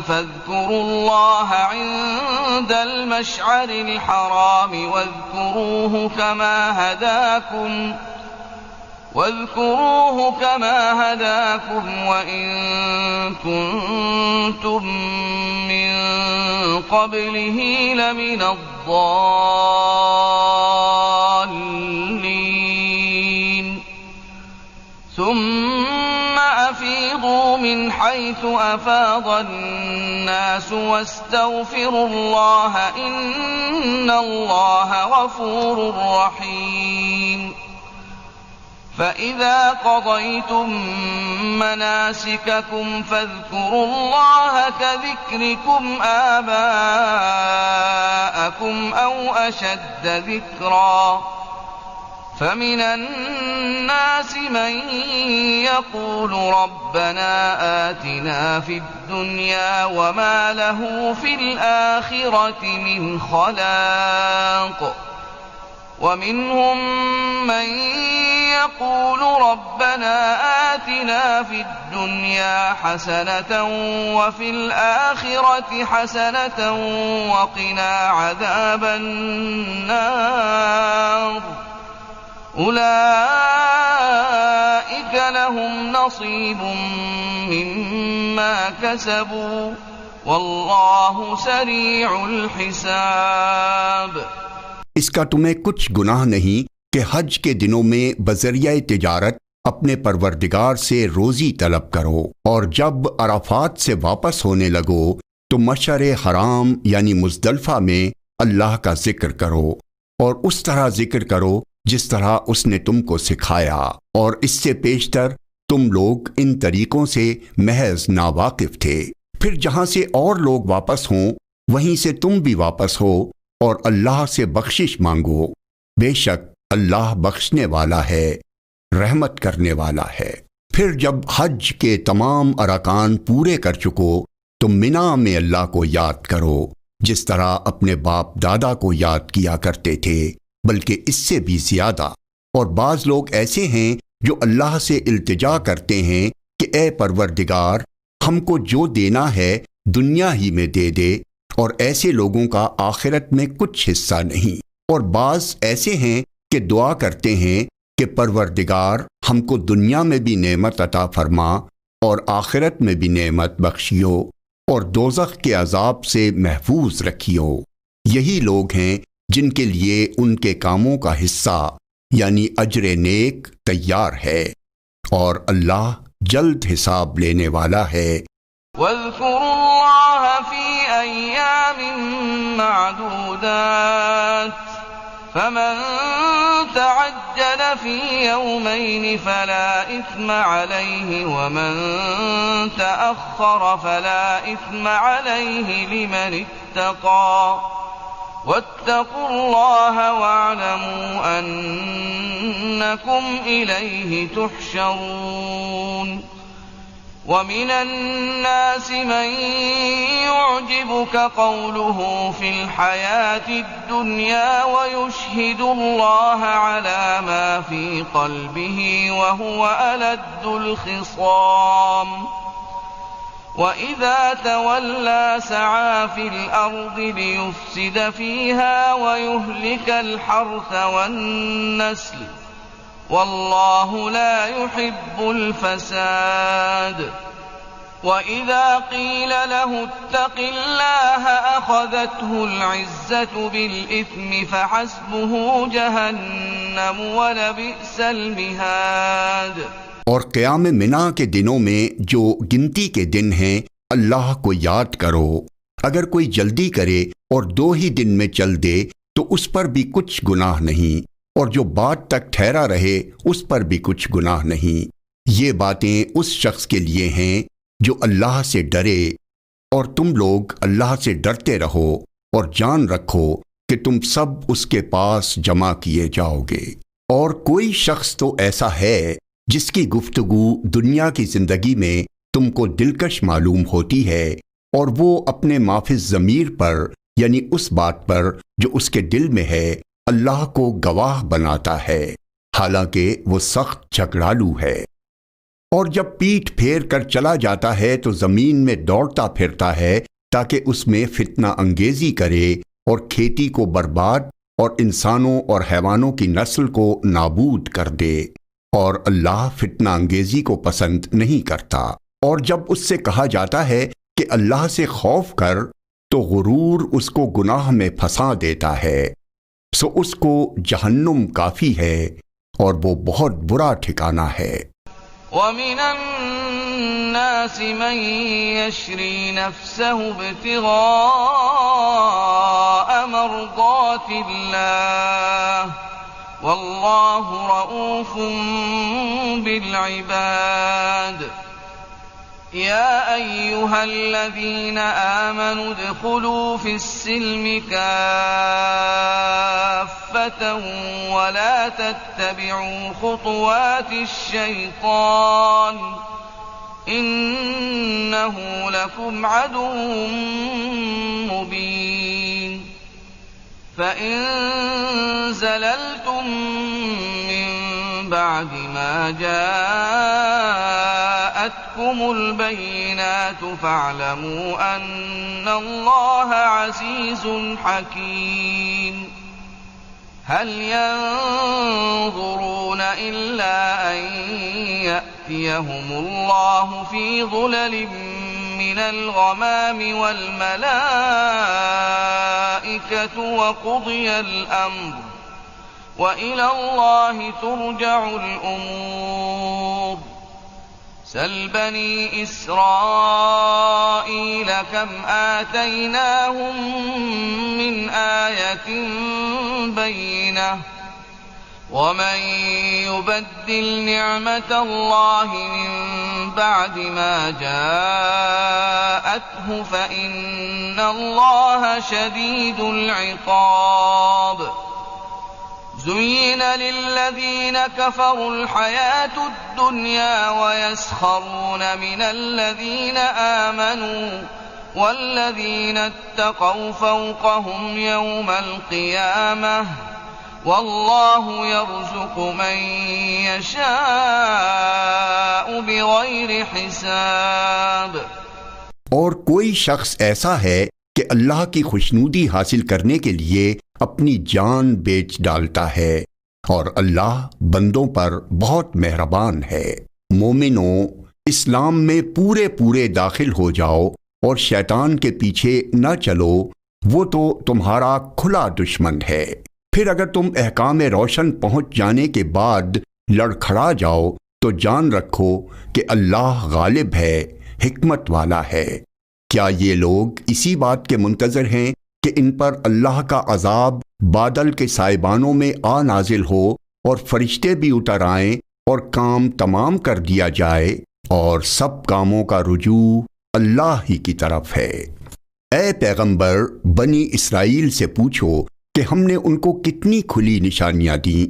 فاذكروا الله عند المشعر الحرام واذكروه كما هداكم وإن كنتم من قبله لمن الضالين ثم أفيضوا من حيث أفاض الناس واستغفروا الله إن الله غفور رحيم فإذا قضيتم مناسككم فاذكروا الله كذكركم آباءكم أو أشد ذكرا فمن الناس من يقول ربنا آتنا في الدنيا وما له في الآخرة من خلاق ومنهم من يقول ربنا آتنا في الدنيا حسنة وفي الآخرة حسنة وقنا عذاب النار أولئك لهم نصيب مما كسبوا والله سريع الحساب۔ اس کا تمہیں کچھ گناہ نہیں کہ حج کے دنوں میں بذریعہ تجارت اپنے پروردگار سے روزی طلب کرو، اور جب عرفات سے واپس ہونے لگو تو مشعر حرام یعنی مزدلفہ میں اللہ کا ذکر کرو، اور اس طرح ذکر کرو جس طرح اس نے تم کو سکھایا، اور اس سے پیشتر تم لوگ ان طریقوں سے محض ناواقف تھے۔ پھر جہاں سے اور لوگ واپس ہوں وہیں سے تم بھی واپس ہو اور اللہ سے بخشش مانگو، بے شک اللہ بخشنے والا ہے، رحمت کرنے والا ہے۔ پھر جب حج کے تمام ارکان پورے کر چکو تو منا میں اللہ کو یاد کرو جس طرح اپنے باپ دادا کو یاد کیا کرتے تھے، بلکہ اس سے بھی زیادہ۔ اور بعض لوگ ایسے ہیں جو اللہ سے التجا کرتے ہیں کہ اے پروردگار ہم کو جو دینا ہے دنیا ہی میں دے دے، اور ایسے لوگوں کا آخرت میں کچھ حصہ نہیں۔ اور بعض ایسے ہیں کہ دعا کرتے ہیں کہ پروردگار ہم کو دنیا میں بھی نعمت عطا فرما اور آخرت میں بھی نعمت بخشیو اور دوزخ کے عذاب سے محفوظ رکھیو۔ یہی لوگ ہیں جن کے لیے ان کے کاموں کا حصہ یعنی اجر نیک تیار ہے، اور اللہ جلد حساب لینے والا ہے۔ واذكروا الله في أيام معدودات فمن تعجل في يومين فلا إثم عليه ومن تأخر فلا إثم عليه لمن اتقى واتقوا الله واعلموا أنكم إليه تحشرون ومن الناس من يعجبك قوله في الحياة الدنيا ويشهد الله على ما في قلبه وهو ألد الخصام وإذا تولى سعى في الأرض ليفسد فيها ويهلك الحرث والنسل والله لا يحب الفساد وإذا قيل له اتق الله أخذته العزة بالإثم فحسبه جهنم ولبئس المهاد۔ اور قیام منا کے دنوں میں جو گنتی کے دن ہیں اللہ کو یاد کرو، اگر کوئی جلدی کرے اور 2 ہی دن میں چل دے تو اس پر بھی کچھ گناہ نہیں، اور جو بات تک ٹھہرا رہے اس پر بھی کچھ گناہ نہیں۔ یہ باتیں اس شخص کے لیے ہیں جو اللہ سے ڈرے، اور تم لوگ اللہ سے ڈرتے رہو اور جان رکھو کہ تم سب اس کے پاس جمع کیے جاؤ گے۔ اور کوئی شخص تو ایسا ہے جس کی گفتگو دنیا کی زندگی میں تم کو دلکش معلوم ہوتی ہے، اور وہ اپنے مافی الضمیر پر یعنی اس بات پر جو اس کے دل میں ہے اللہ کو گواہ بناتا ہے، حالانکہ وہ سخت جھگڑالو ہے۔ اور جب پیٹھ پھیر کر چلا جاتا ہے تو زمین میں دوڑتا پھرتا ہے تاکہ اس میں فتنہ انگیزی کرے اور کھیتی کو برباد اور انسانوں اور حیوانوں کی نسل کو نابود کر دے، اور اللہ فتنہ انگیزی کو پسند نہیں کرتا۔ اور جب اس سے کہا جاتا ہے کہ اللہ سے خوف کر تو غرور اس کو گناہ میں پھنسا دیتا ہے، سو اس کو جہنم کافی ہے اور وہ بہت برا ٹھکانہ ہے۔ وَمِنَ النَّاسِ مَن يَشْرِي نَفْسَهُ ابْتِغَاءَ مَرْضَاتِ اللَّهِ وَاللَّهُ رَءُوفٌ بِالْعِبَادِ۔ يا أيها الذين آمنوا ادخلوا في السلم كافة ولا تتبعوا خطوات الشيطان إنه لكم عدو مبين فإن زللتم من بعد ما جاءتكم البينات فاعلموا أن الله عزيز حكيم هل ينظرون إلا أن يأتيهم الله في ظلل من الغمام والملائكة وقضي الأمر وإلى الله ترجع الأمور سل بني إسرائيل كم آتيناهم من آية بينة ومن يبدل نعمة الله من بعد ما جاءته فإن الله شديد العقاب زين للذين كفروا الحياة الدنيا ويسخرون من الذين آمنوا والذين اتقوا فوقهم يوم القيامة والله يرزق من يشاء بغير حساب۔ اور کوئی شخص ایسا ہے کہ اللہ کی خوشنودی حاصل کرنے کے لیے اپنی جان بیچ ڈالتا ہے، اور اللہ بندوں پر بہت مہربان ہے۔ مومنوں، اسلام میں پورے داخل ہو جاؤ اور شیطان کے پیچھے نہ چلو، وہ تو تمہارا کھلا دشمن ہے۔ پھر اگر تم احکام روشن پہنچ جانے کے بعد لڑکھڑا جاؤ تو جان رکھو کہ اللہ غالب ہے، حکمت والا ہے۔ کیا یہ لوگ اسی بات کے منتظر ہیں کہ ان پر اللہ کا عذاب بادل کے سائبانوں میں آ نازل ہو اور فرشتے بھی اتر آئیں اور کام تمام کر دیا جائے، اور سب کاموں کا رجوع اللہ ہی کی طرف ہے۔ اے پیغمبر، بنی اسرائیل سے پوچھو کہ ہم نے ان کو کتنی کھلی نشانیاں دیں،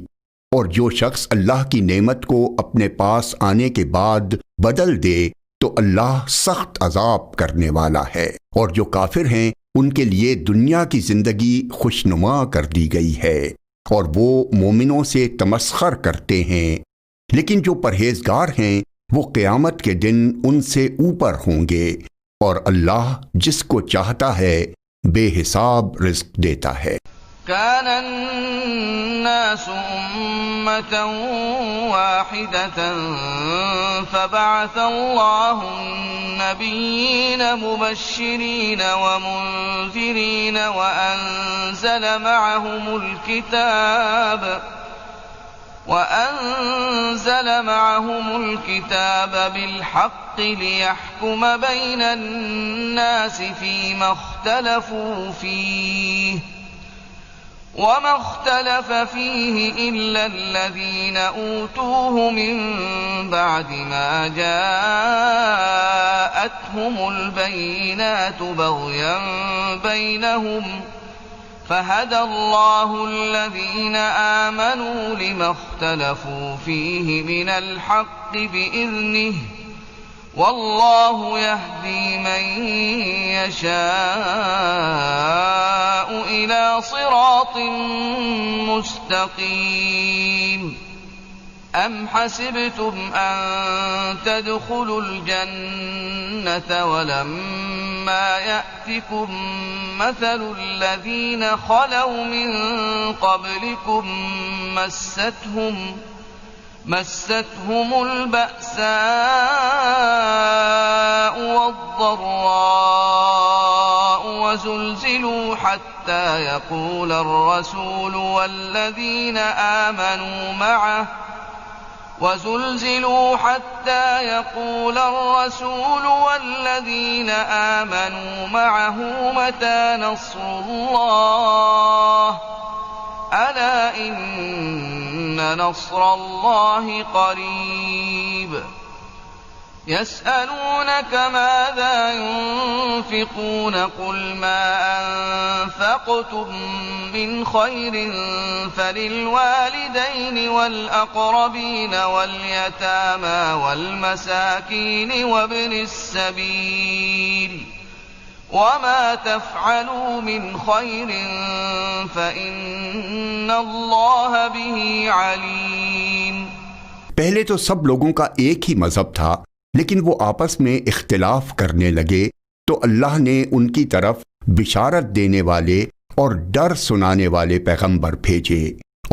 اور جو شخص اللہ کی نعمت کو اپنے پاس آنے کے بعد بدل دے تو اللہ سخت عذاب کرنے والا ہے۔ اور جو کافر ہیں ان کے لیے دنیا کی زندگی خوشنما کر دی گئی ہے، اور وہ مومنوں سے تمسخر کرتے ہیں، لیکن جو پرہیزگار ہیں وہ قیامت کے دن ان سے اوپر ہوں گے، اور اللہ جس کو چاہتا ہے بے حساب رزق دیتا ہے۔ كان الناس أمة واحدة فبعث الله النبيين مبشرين ومنذرين وأنزل معهم الكتاب بالحق ليحكم بين الناس فيما اختلفوا فيه وما اختلف فيه إلا الذين أوتوه من بعد ما جاءتهم البينات بغيا بينهم فهدى الله الذين آمنوا لما اختلفوا فيه من الحق بإذنه والله يهدي من يشاء إلى صراط مستقيم۔ أم حسبتم أن تدخلوا الجنة ولما يأتكم مثل الذين خلوا من قبلكم مستهم البأساء والضراء وزلزلوا حتى يقول الرسول والذين آمنوا معه متى نصر الله ألا إن نصر الله قريب۔ يسألونك ماذا ينفقون قل ما أنفقتم من خير فللوالدين والأقربين واليتامى والمساكين وابن السبيل وما تفعلوا من خير فإن الله به عليم۔ پہلے تو سب لوگوں کا ایک ہی مذہب تھا، لیکن وہ آپس میں اختلاف کرنے لگے تو اللہ نے ان کی طرف بشارت دینے والے اور ڈر سنانے والے پیغمبر بھیجے،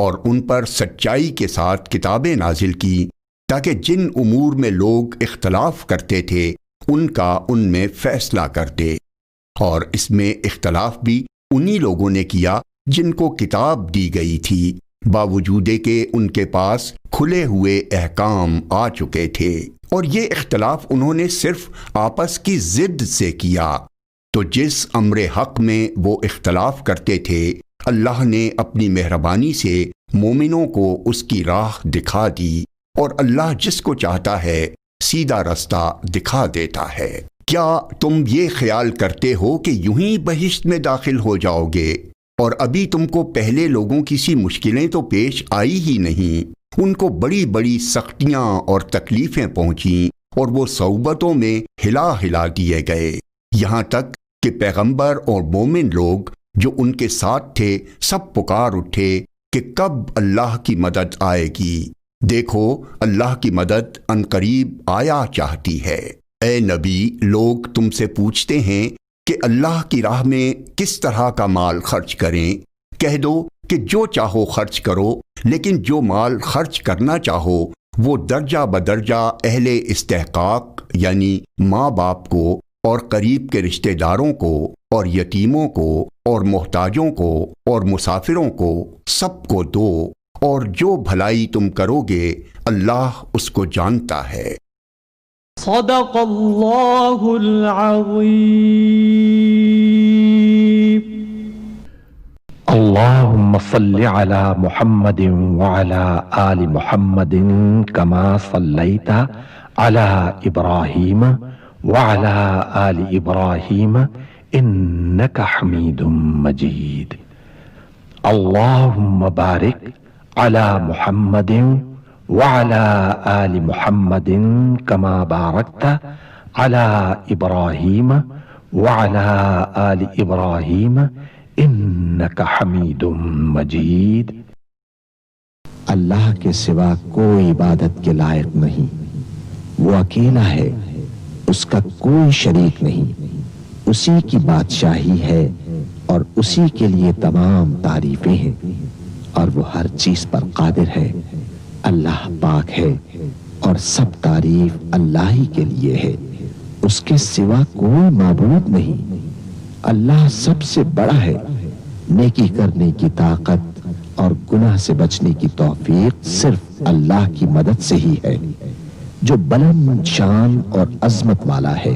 اور ان پر سچائی کے ساتھ کتابیں نازل کی تاکہ جن امور میں لوگ اختلاف کرتے تھے ان کا ان میں فیصلہ کر دے۔ اور اس میں اختلاف بھی انہی لوگوں نے کیا جن کو کتاب دی گئی تھی، باوجود کہ ان کے پاس کھلے ہوئے احکام آ چکے تھے، اور یہ اختلاف انہوں نے صرف آپس کی ضد سے کیا۔ تو جس امر حق میں وہ اختلاف کرتے تھے اللہ نے اپنی مہربانی سے مومنوں کو اس کی راہ دکھا دی اور اللہ جس کو چاہتا ہے سیدھا رستہ دکھا دیتا ہے۔ کیا تم یہ خیال کرتے ہو کہ یوں ہی بہشت میں داخل ہو جاؤ گے اور ابھی تم کو پہلے لوگوں کی سی مشکلیں تو پیش آئی ہی نہیں؟ ان کو بڑی بڑی سختیاں اور تکلیفیں پہنچیں اور وہ صعوبتوں میں ہلا ہلا دیے گئے، یہاں تک کہ پیغمبر اور مومن لوگ جو ان کے ساتھ تھے سب پکار اٹھے کہ کب اللہ کی مدد آئے گی۔ دیکھو اللہ کی مدد عنقریب آیا چاہتی ہے۔ اے نبی، لوگ تم سے پوچھتے ہیں کہ اللہ کی راہ میں کس طرح کا مال خرچ کریں؟ کہہ دو کہ جو چاہو خرچ کرو، لیکن جو مال خرچ کرنا چاہو وہ درجہ بدرجہ اہل استحقاق یعنی ماں باپ کو اور قریب کے رشتہ داروں کو اور یتیموں کو اور محتاجوں کو اور مسافروں کو سب کو دو، اور جو بھلائی تم کرو گے اللہ اس کو جانتا ہے۔ صدق اللہ العظیم۔ اللهم صل على محمد وعلى آل محمد كما صليت على إبراهيم وعلى آل إبراهيم إنك حميد مجيد۔ اللهم بارك على محمد وعلى آل محمد كما باركت على إبراهيم وعلى آل إبراهيم إنك حميد مجيد۔ اللہ کے سوا کوئی عبادت کے لائق نہیں، وہ اکیلا ہے، اس کا کوئی شریک نہیں، اسی کی بادشاہی ہے اور اسی کے لیے تمام تعریفیں ہیں، اور وہ ہر چیز پر قادر ہے۔ اللہ پاک ہے اور سب تعریف اللہ ہی کے لیے ہے، اس کے سوا کوئی معبود نہیں۔ اللہ سب سے بڑا ہے، نیکی کرنے کی طاقت اور گناہ سے بچنے کی توفیق صرف اللہ کی مدد سے ہی ہے، جو بلند شان اور عظمت والا ہے۔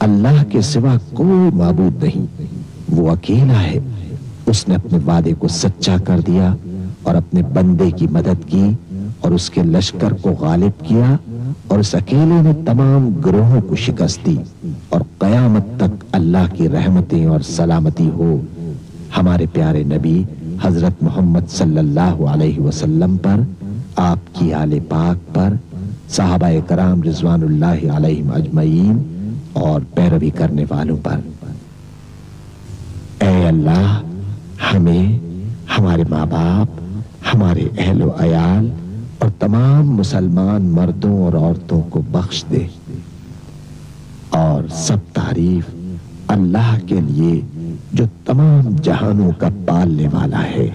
اللہ کے سوا کوئی معبود نہیں، وہ اکیلا ہے، اس نے اپنے وعدے کو سچا کر دیا اور اپنے بندے کی مدد کی اور اس کے لشکر کو غالب کیا، اور اس اکیلے نے تمام گروہوں کو شکست دی، اور قیامت تک اللہ کی رحمتیں اور سلامتی ہو ہمارے پیارے نبی حضرت محمد صلی اللہ علیہ وسلم پر، آپ کی آل پاک پر، صحابہ کرام رضوان اللہ علیہم اجمعین اور پیروی کرنے والوں پر۔ اے اللہ، ہمیں، ہمارے ماں باپ، ہمارے اہل و عیال اور تمام مسلمان مردوں اور عورتوں کو بخش دے، اور سب تعریف اللہ کے لیے جو تمام جہانوں کا پالنے والا ہے۔